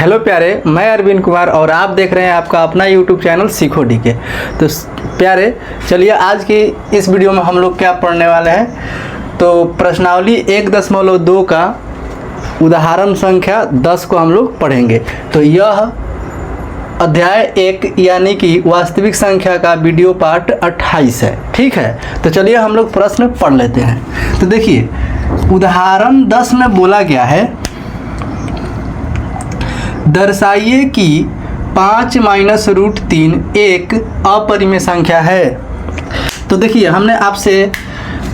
Hello प्यारे, मैं अरविंद कुमार और आप देख रहे हैं आपका अपना यूट्यूब चैनल सीखो डीके। तो प्यारे चलिए आज की इस वीडियो में हम लोग क्या पढ़ने वाले हैं। तो प्रश्नावली 1.2 का उदाहरण संख्या 10 को हम लोग पढ़ेंगे। तो यह अध्याय 1 यानी कि वास्तविक संख्या का वीडियो पार्ट 28 है। ठीक है, तो चलिए हम लोग प्रश्न पढ़ लेते हैं। तो देखिए उदाहरण 10 में बोला गया है, दर्शाइए कि 5 - √3 एक अपरिमेय संख्या है। तो देखिए हमने आपसे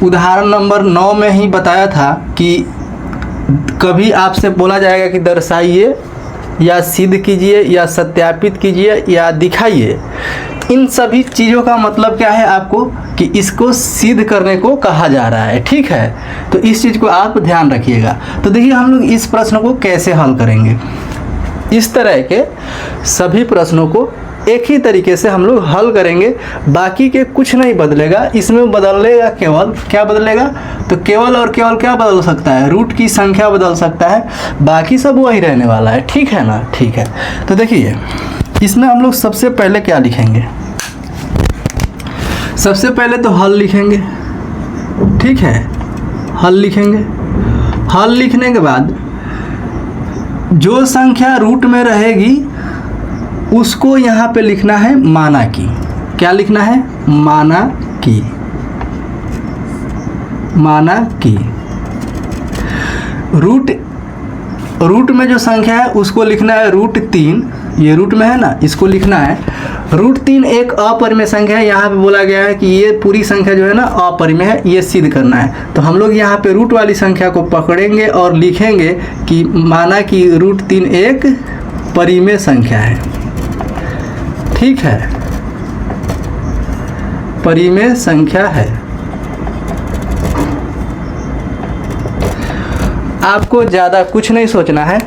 उदाहरण नंबर 9 में ही बताया था कि कभी आपसे बोला जाएगा कि दर्शाइए या सिद्ध कीजिए या सत्यापित कीजिए या दिखाइए। इन सभी चीज़ों का मतलब क्या है आपको कि इसको सिद्ध करने को कहा जा रहा है। ठीक है, तो इस चीज़ को आप ध्यान रखिएगा। तो देखिए हम लोग इस प्रश्न को कैसे हल करेंगे। इस तरह के सभी प्रश्नों को एक ही तरीके से हम लोग हल करेंगे, बाकी के कुछ नहीं बदलेगा। इसमें बदलेगा केवल क्या बदलेगा, तो केवल और केवल क्या बदल सकता है, रूट की संख्या बदल सकता है, बाकी सब वही रहने वाला है। ठीक है ना, ठीक है। तो देखिए इसमें हम लोग सबसे पहले क्या लिखेंगे, सबसे पहले तो हल लिखेंगे। ठीक है, हल लिखेंगे। हल लिखने के बाद जो संख्या रूट में रहेगी उसको यहाँ पे लिखना है माना की। क्या लिखना है, माना की। माना की रूट में जो संख्या है उसको लिखना है √3। ये रूट में है ना, इसको लिखना है √3 एक अपरिमेय संख्या है। यहाँ पे बोला गया है कि ये पूरी संख्या जो है ना अपरिमेय है, ये सिद्ध करना है। तो हम लोग यहाँ पे रूट वाली संख्या को पकड़ेंगे और लिखेंगे कि माना कि √3 एक परिमेय संख्या है। ठीक है, परिमेय संख्या है। आपको ज़्यादा कुछ नहीं सोचना है,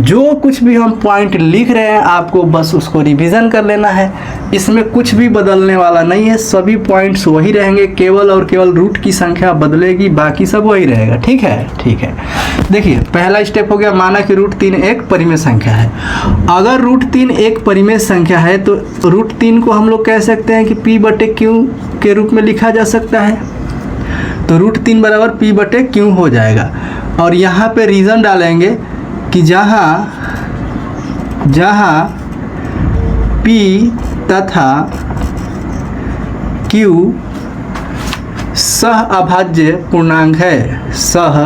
जो कुछ भी हम पॉइंट लिख रहे हैं आपको बस उसको रिवीजन कर लेना है। इसमें कुछ भी बदलने वाला नहीं है, सभी पॉइंट्स वही रहेंगे, केवल और केवल रूट की संख्या बदलेगी, बाकी सब वही रहेगा। ठीक है, ठीक है। देखिए पहला स्टेप हो गया, माना कि √3 एक परिमेय संख्या है। अगर √3 एक परिमेय संख्या है तो √3 को हम लोग कह सकते हैं कि P/Q के रूप में लिखा जा सकता है। तो √3 बराबर P/Q हो जाएगा। और यहाँ पे रीज़न डालेंगे कि जहाँ P तथा Q सह अभाज्य पूर्णांक है, सह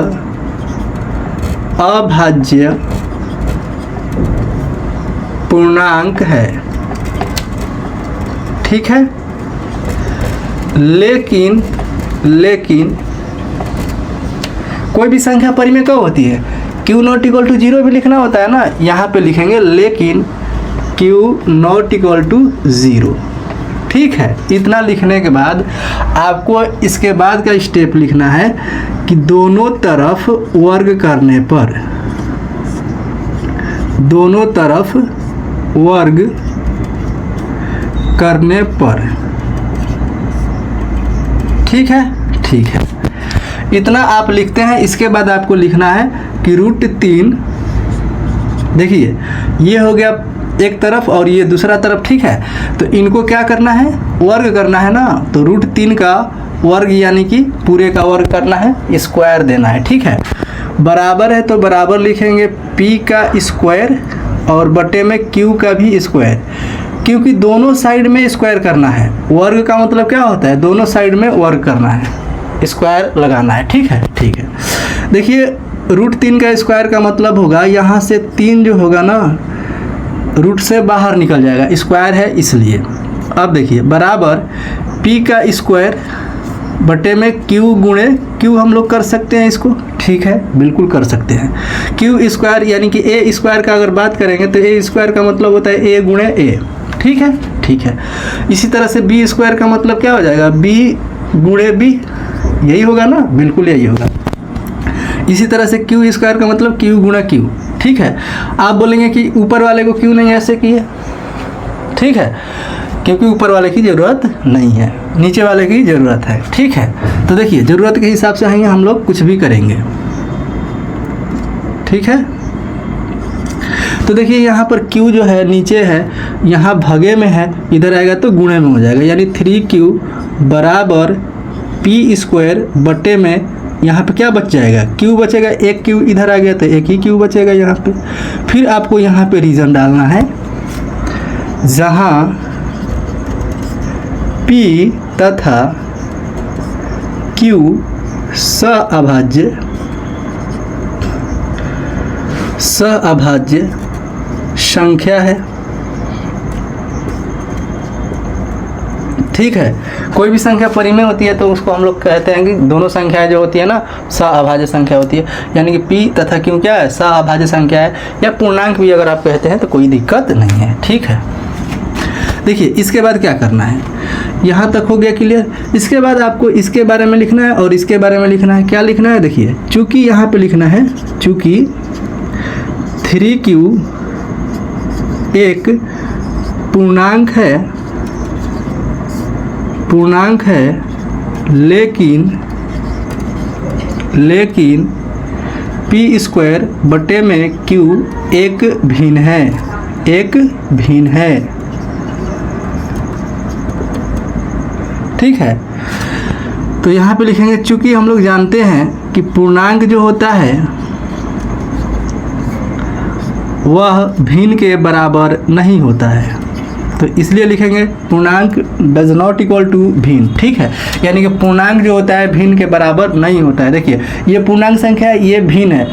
अभाज्य पूर्णांक है। ठीक है, लेकिन कोई भी संख्या परिमेय कब होती है, Q ≠ 0 भी लिखना होता है ना, यहाँ पे लिखेंगे लेकिन Q ≠ 0। ठीक है, इतना लिखने के बाद आपको इसके बाद का स्टेप लिखना है कि दोनों तरफ वर्ग करने पर, दोनों तरफ वर्ग करने पर। ठीक है, ठीक है, इतना आप लिखते हैं। इसके बाद आपको लिखना है कि √3, देखिए ये हो गया एक तरफ और ये दूसरा तरफ। ठीक है, तो इनको क्या करना है, वर्ग करना है ना। तो √3 का वर्ग यानी कि पूरे का वर्ग करना है, स्क्वायर देना है। ठीक है, बराबर है तो बराबर लिखेंगे P का स्क्वायर और बटे में Q का भी स्क्वायर, क्योंकि दोनों साइड में स्क्वायर करना है। वर्ग का मतलब क्या होता है, दोनों साइड में वर्ग करना है, स्क्वायर लगाना है। ठीक है, ठीक है। देखिए √3 का स्क्वायर का मतलब होगा यहाँ से 3 जो होगा ना रूट से बाहर निकल जाएगा, स्क्वायर है इसलिए। अब देखिए बराबर P का स्क्वायर बटे में Q गुणे Q, हम लोग कर सकते हैं इसको। ठीक है, बिल्कुल कर सकते हैं। Q स्क्वायर यानी कि A स्क्वायर का अगर बात करेंगे तो A स्क्वायर का मतलब होता है A गुणे A। ठीक है, ठीक है। इसी तरह से B स्क्वायर का मतलब क्या हो जाएगा, B गुणे B, यही होगा ना, बिल्कुल यही होगा। इसी तरह से Q स्क्वायर का मतलब Q गुणा Q। ठीक है, आप बोलेंगे कि ऊपर वाले को क्यों नहीं ऐसे किए। ठीक है, क्योंकि ऊपर वाले की ज़रूरत नहीं है, नीचे वाले की ज़रूरत है। ठीक है, तो देखिए ज़रूरत के हिसाब से हम लोग कुछ भी करेंगे। ठीक है, तो देखिए यहाँ पर q जो है नीचे है, यहाँ भगे में है, इधर आएगा तो गुणे में हो जाएगा, यानी 3q बराबर p स्क्वायर बटे में यहाँ पे क्या बच जाएगा, q बचेगा, एक q इधर आ गया तो एक ही q बचेगा यहाँ पे। फिर आपको यहाँ पे रीजन डालना है जहाँ p तथा q सअभाज्य संख्या है। ठीक है, कोई भी संख्या परिमेय होती है तो उसको हम लोग कहते हैं कि दोनों संख्याएं जो होती है ना सअभाज्य संख्या होती है, यानी कि p तथा q क्या है, सअभाज्य संख्या है, या पूर्णांक भी अगर आप कहते हैं तो कोई दिक्कत नहीं है। ठीक है, देखिए इसके बाद क्या करना है, यहाँ तक हो गया क्लियर। इसके बाद आपको इसके बारे में लिखना है और इसके बारे में लिखना है। क्या लिखना है, देखिए चूँकि यहाँ पे लिखना है, चूँकि 3q एक पूर्णांक है लेकिन p स्क्वायर बटे में q एक भिन्न है। ठीक है, तो यहाँ पे लिखेंगे चूँकि हम लोग जानते हैं कि पूर्णांक जो होता है वह भिन्न के बराबर नहीं होता है, तो इसलिए लिखेंगे पूर्णांक डज नॉट इक्वल टू भिन्न। ठीक है, यानी कि पूर्णांक जो होता है भिन्न के बराबर नहीं होता है। देखिए ये पूर्णांक संख्या है, ये भिन्न है।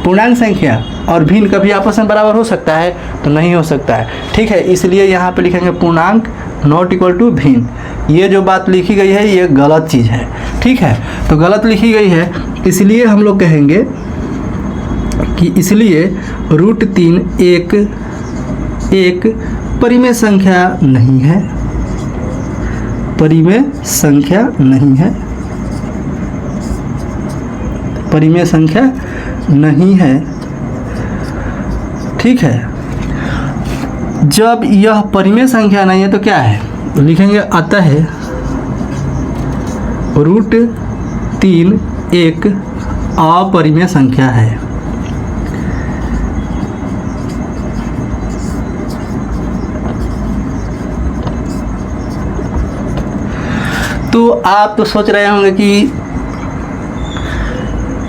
पूर्णांक संख्या और भिन्न कभी आपस में बराबर हो सकता है, तो नहीं हो सकता है। ठीक है, इसलिए यहाँ पे लिखेंगे पूर्णांक नॉट इक्वल टू भिन्न। ये जो बात लिखी गई है ये गलत चीज़ है। ठीक है, तो गलत लिखी गई है, इसलिए हम लोग कहेंगे कि इसलिए √3 एक परिमेय संख्या नहीं है, परिमेय संख्या नहीं है। ठीक है, जब यह परिमेय संख्या नहीं है तो क्या है, लिखेंगे अतः √3 एक अपरिमेय संख्या है। तो आप तो सोच रहे होंगे कि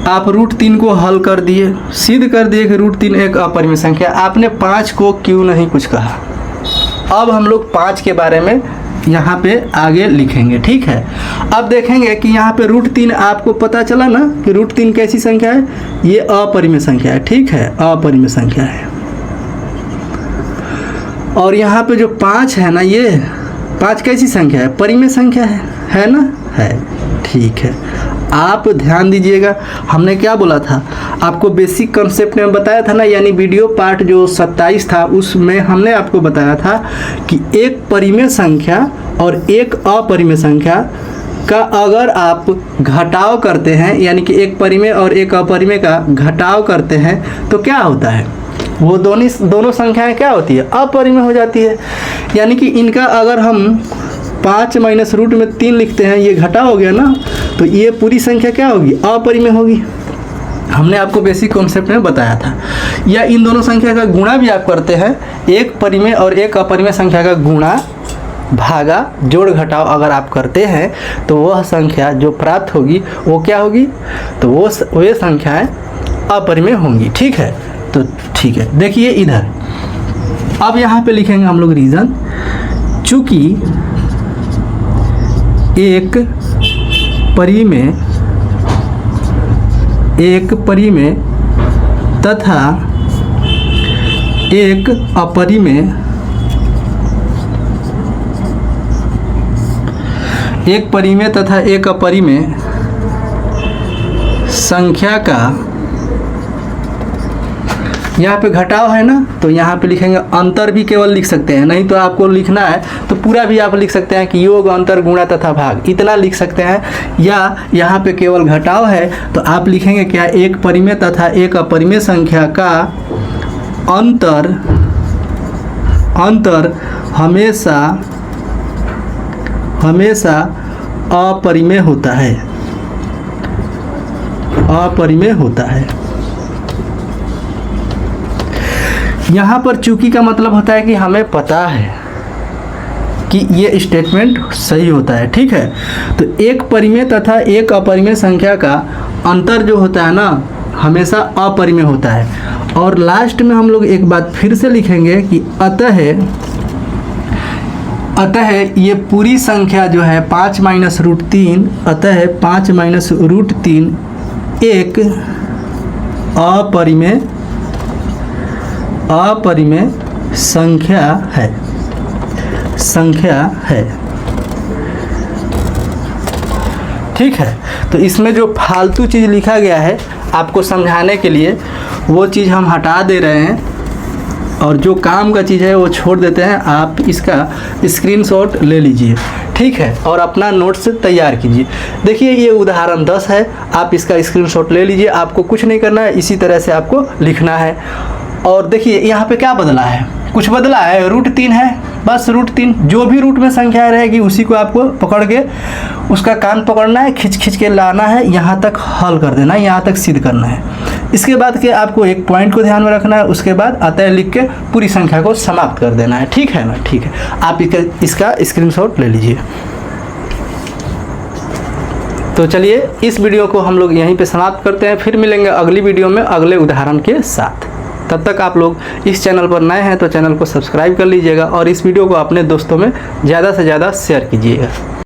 आप √3 को हल कर दिए, सिद्ध कर दिए कि √3 एक अपरिमेय संख्या, आपने 5 को क्यों नहीं कुछ कहा। अब हम लोग 5 के बारे में यहाँ पे आगे लिखेंगे। ठीक है, अब देखेंगे कि यहाँ पे √3 आपको पता चला ना कि √3 कैसी संख्या है, ये अपरिमेय संख्या है। ठीक है, अपरिमेय संख्या है। और यहाँ पे जो 5 है ना, ये 5 कैसी संख्या है, परिमेय संख्या है ना, है। ठीक है, आप ध्यान दीजिएगा, हमने क्या बोला था आपको बेसिक कॉन्सेप्ट में बताया था ना, यानी वीडियो पार्ट जो 27 था उसमें हमने आपको बताया था कि एक परिमेय संख्या और एक अपरिमेय संख्या का अगर आप घटाव करते हैं, यानी कि एक परिमेय और एक अपरिमेय का घटाव करते हैं तो क्या होता है, वो दोनों संख्याएं क्या होती है, अपरिमेय हो जाती है। यानी कि इनका अगर हम 5 माइनस रूट में 3 लिखते हैं, ये घटा हो गया ना, तो ये पूरी संख्या क्या होगी, अपरिमेय होगी। हमने आपको बेसिक कॉन्सेप्ट में बताया था। या इन दोनों संख्या का गुणा भी आप करते हैं, एक परिमेय और एक अपरिमेय संख्या का गुणा भागा जोड़ घटाव अगर आप करते हैं तो वह संख्या जो प्राप्त होगी वो क्या होगी, तो वो संख्याएं अपरिमेय होंगी। ठीक है, तो ठीक है, देखिए इधर अब यहाँ पे लिखेंगे हम लोग रीज़न, चूँकि एक परिमेय तथा एक अपरिमेय संख्या का यहाँ पे घटाव है ना, तो यहाँ पे लिखेंगे अंतर भी केवल लिख सकते हैं, नहीं तो आपको लिखना है तो पूरा भी आप लिख सकते हैं कि योग अंतर गुणा तथा भाग, इतना लिख सकते हैं। या यहाँ पे केवल घटाव है तो आप लिखेंगे क्या, एक परिमेय तथा एक अपरिमेय संख्या का अंतर हमेशा अपरिमेय होता है। यहाँ पर चूंकि का मतलब होता है कि हमें पता है कि ये स्टेटमेंट सही होता है, ठीक है। तो एक परिमेय तथा एक अपरिमेय संख्या का अंतर जो होता है ना हमेशा अपरिमेय होता है। और लास्ट में हम लोग एक बात फिर से लिखेंगे कि अतः ये पूरी संख्या जो है 5 माइनस रूट 3, अतः 5 माइनस रूट 3 एक अपरिमेय संख्या है, ठीक है। तो इसमें जो फालतू चीज़ लिखा गया है आपको समझाने के लिए वो चीज़ हम हटा दे रहे हैं और जो काम का चीज़ है वो छोड़ देते हैं। आप इसका स्क्रीनशॉट ले लीजिए, ठीक है, और अपना नोट्स तैयार कीजिए। देखिए ये उदाहरण 10 है, आप इसका स्क्रीनशॉट ले लीजिए। आपको कुछ नहीं करना है, इसी तरह से आपको लिखना है। और देखिए यहाँ पे क्या बदला है, कुछ बदला है, रूट 3 है, बस रूट 3। जो भी रूट में संख्या रहेगी उसी को आपको पकड़ के उसका कान पकड़ना है, खींच के लाना है, यहाँ तक हल कर देना है, यहाँ तक सिद्ध करना है। इसके बाद के आपको एक पॉइंट को ध्यान में रखना है, उसके बाद अतः लिख के पूरी संख्या को समाप्त कर देना है, ठीक है ना, ठीक है। आप इसका स्क्रीनशॉट ले लीजिए। तो चलिए इस वीडियो को हम लोग यहीं पे समाप्त करते हैं, फिर मिलेंगे अगली वीडियो में अगले उदाहरण के साथ। तब तक आप लोग इस चैनल पर नए हैं तो चैनल को सब्सक्राइब कर लीजिएगा और इस वीडियो को अपने दोस्तों में ज़्यादा से ज़्यादा शेयर कीजिएगा।